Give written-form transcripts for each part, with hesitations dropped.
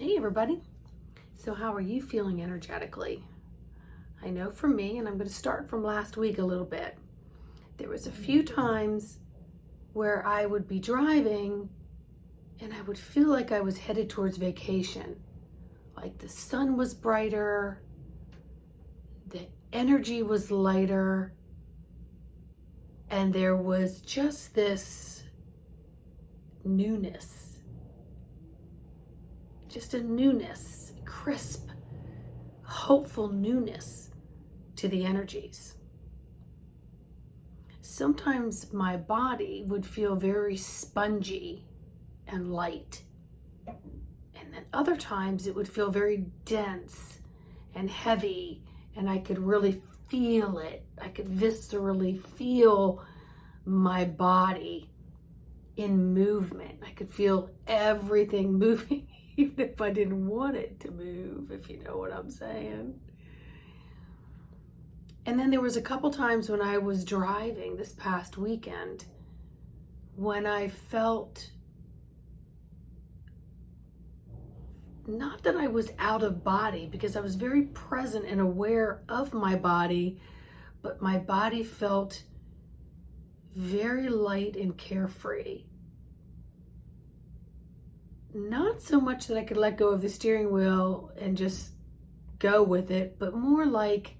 Hey everybody. So how are you feeling energetically? I know for me, and I'm going to start from last week a little bit. There was a few times where I would be driving and I would feel like I was headed towards vacation. Like the sun was brighter, the energy was lighter, and there was just this newness. Just a newness, crisp, hopeful newness to the energies. Sometimes my body would feel very spongy and light. And then other times it would feel very dense and heavy, and I could really feel it. I could viscerally feel my body in movement. I could feel everything moving, even if I didn't want it to move, if you know what I'm saying. And then there was a couple times when I was driving this past weekend when I felt, not that I was out of body, because I was very present and aware of my body, but my body felt very light and carefree. Not so much that I could let go of the steering wheel and just go with it, but more like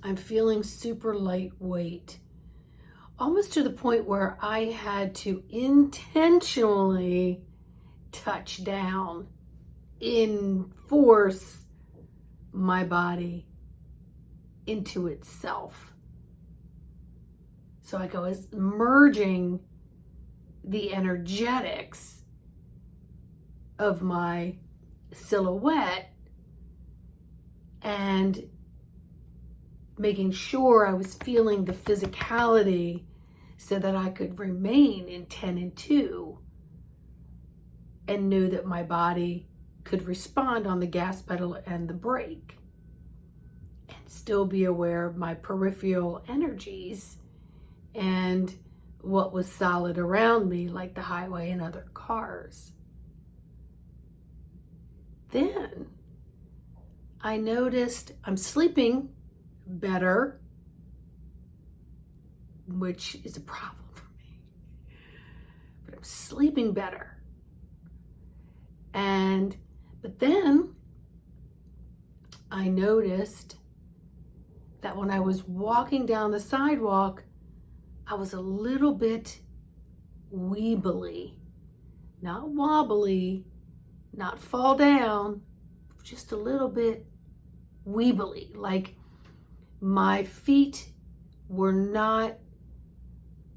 I'm feeling super lightweight, almost to the point where I had to intentionally touch down, enforce my body into itself. So I was merging the energetics of my silhouette and making sure I was feeling the physicality so that I could remain in 10 and 2 and knew that my body could respond on the gas pedal and the brake and still be aware of my peripheral energies and what was solid around me, like the highway and other cars. Then I noticed I'm sleeping better, which is a problem for me, but I'm sleeping better. But then I noticed that when I was walking down the sidewalk, I was a little bit weebly, not wobbly, not fall down, just a little bit weebly, like my feet were not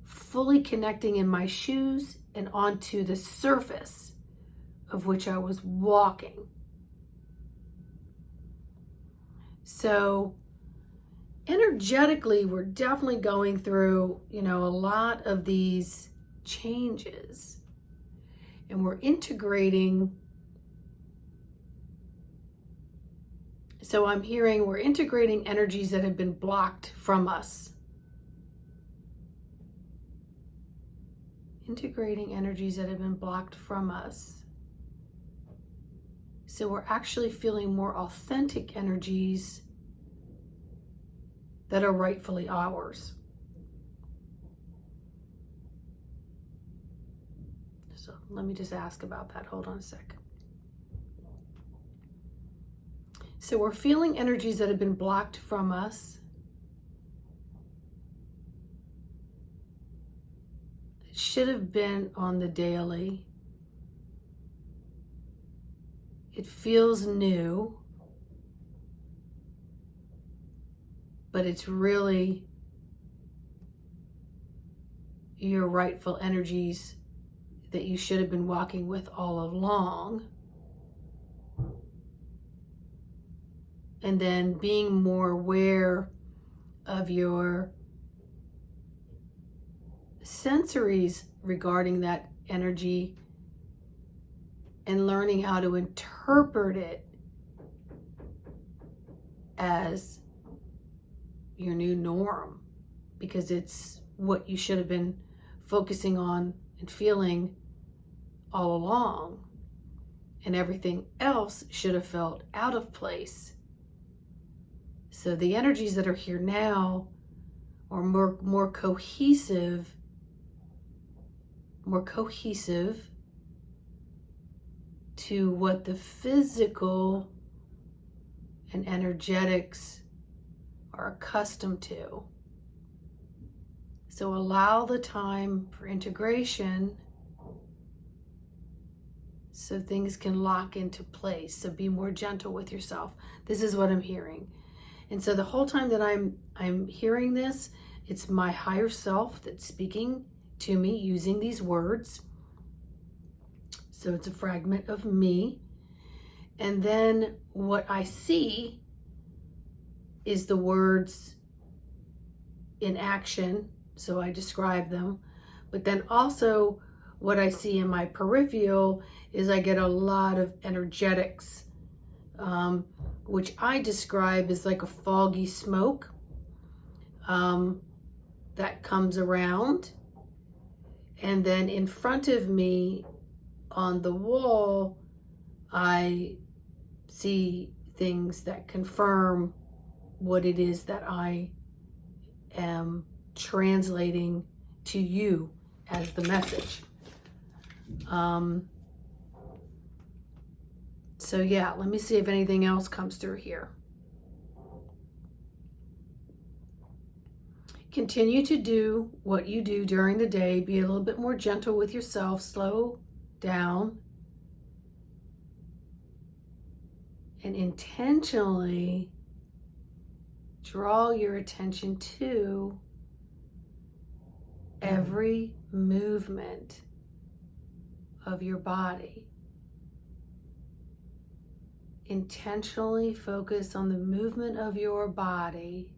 fully connecting in my shoes and onto the surface of which I was walking. So energetically, we're definitely going through, a lot of these changes, and we're integrating. So I'm hearing we're integrating energies that have been blocked from us. Integrating energies that have been blocked from us. So we're actually feeling more authentic energies that are rightfully ours. So let me just ask about that. Hold on a sec. So we're feeling energies that have been blocked from us. It should have been on the daily. It feels new, but it's really your rightful energies that you should have been walking with all along. And then being more aware of your sensories regarding that energy and learning how to interpret it as your new norm, because it's what you should have been focusing on and feeling all along. and everything else should have felt out of place. So the energies that are here now are more cohesive to what the physical and energetics are accustomed to. So allow the time for integration so things can lock into place. So be more gentle with yourself. This is what I'm hearing. And so the whole time that I'm hearing this, it's my higher self that's speaking to me using these words. So it's a fragment of me. And then what I see is the words in action. So I describe them. But then also what I see in my peripheral is I get a lot of energetics, which I describe as like a foggy smoke that comes around. And then in front of me on the wall, I see things that confirm what it is that I am translating to you as the message. So yeah, let me see if anything else comes through here. Continue to do what you do during the day. Be a little bit more gentle with yourself. Slow down. And intentionally draw your attention to every movement of your body. Intentionally focus on the movement of your body.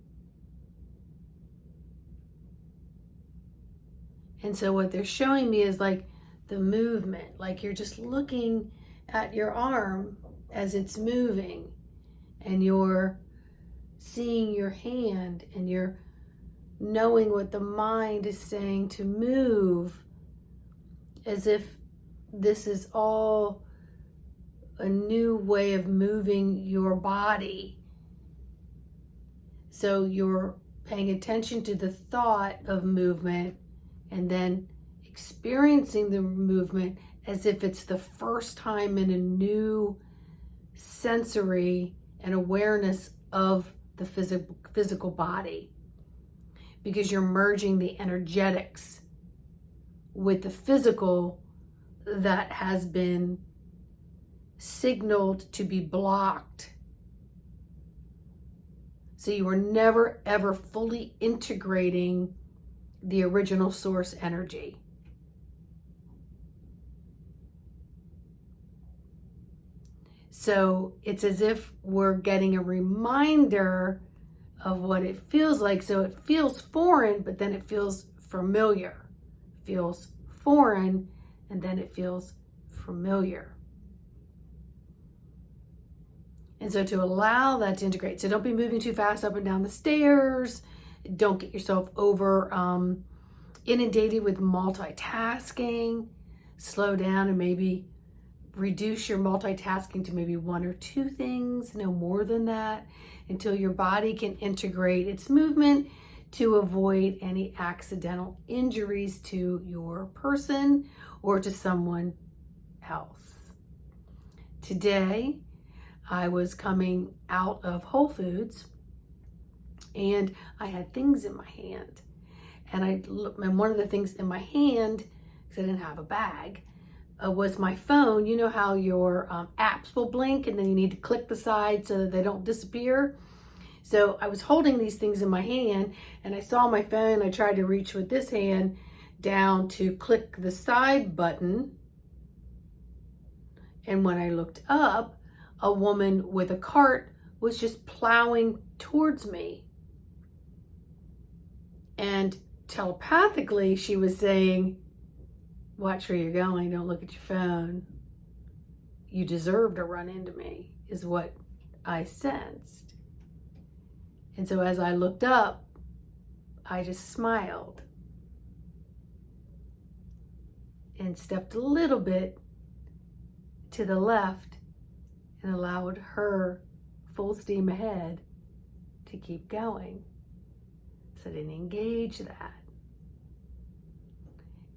And so what they're showing me is like the movement, like you're just looking at your arm as it's moving, and you're seeing your hand, and you're knowing what the mind is saying to move, as if this is all a new way of moving your body. So you're paying attention to the thought of movement and then experiencing the movement as if it's the first time in a new sensory and awareness of the physical body, because you're merging the energetics with the physical that has been signaled to be blocked. So you are never ever fully integrating the original source energy. So it's as if we're getting a reminder of what it feels like. So it feels foreign, but then it feels familiar. It feels foreign, and then it feels familiar. And so to allow that to integrate, so don't be moving too fast up and down the stairs. Don't get yourself over inundated with multitasking. Slow down and maybe reduce your multitasking to maybe one or two things, no more than that, until your body can integrate its movement to avoid any accidental injuries to your person or to someone else. Today, I was coming out of Whole Foods and I had things in my hand. And one of the things in my hand, because I didn't have a bag, was my phone. You know how your apps will blink and then you need to click the side so that they don't disappear? So I was holding these things in my hand and I saw my phone. I tried to reach with this hand down to click the side button. And when I looked up, a woman with a cart was just plowing towards me. And telepathically, she was saying, "Watch where you're going, don't look at your phone. You deserve to run into me," is what I sensed. And so as I looked up, I just smiled and stepped a little bit to the left and allowed her full steam ahead to keep going. So I didn't engage that.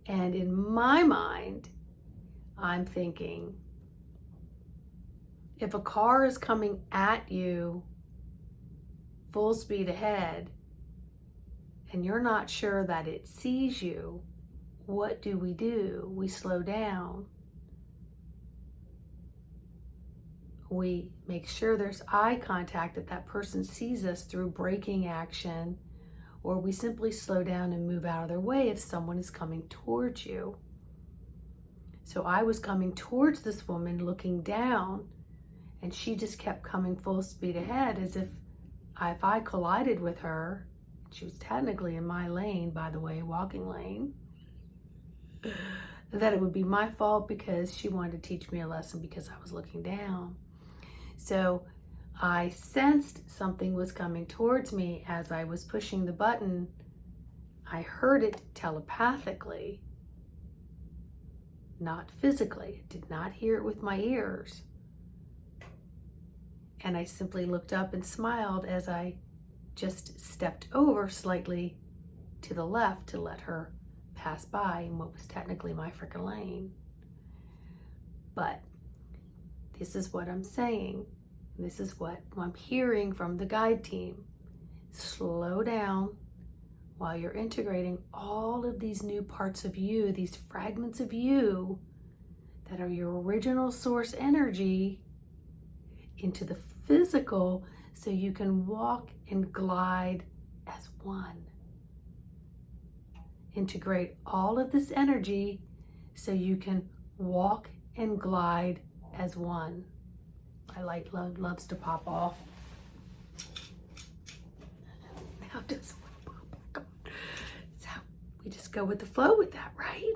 And in my mind, I'm thinking, if a car is coming at you full speed ahead and you're not sure that it sees you, what do? We slow down. We make sure there's eye contact, that that person sees us through braking action, or we simply slow down and move out of their way if someone is coming towards you. So I was coming towards this woman looking down, and she just kept coming full speed ahead as if I collided with her, she was technically in my lane, by the way, walking lane, that it would be my fault because she wanted to teach me a lesson because I was looking down. So I sensed something was coming towards me as I was pushing the button. I heard it telepathically, not physically. I did not hear it with my ears. And I simply looked up and smiled as I just stepped over slightly to the left to let her pass by in what was technically my freaking lane. But this is what I'm saying. This is what I'm hearing from the guide team. Slow down while you're integrating all of these new parts of you, these fragments of you that are your original source energy, into the physical, so you can walk and glide as one. Integrate all of this energy so you can walk and glide as one. My light loves to pop off. Now it doesn't want to pop back on. So we just go with the flow with that, right?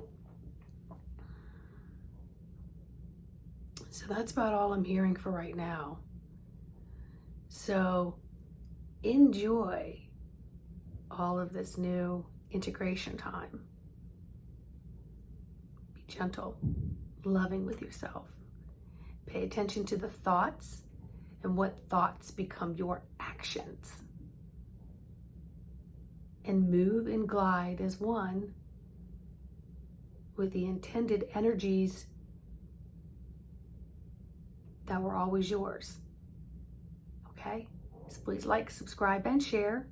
So that's about all I'm hearing for right now. So enjoy all of this new integration time. Be gentle, loving with yourself. Pay attention to the thoughts and what thoughts become your actions. And move and glide as one with the intended energies that were always yours. Okay? So please like, subscribe, and share.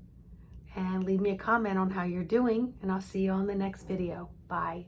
And leave me a comment on how you're doing. And I'll see you on the next video. Bye.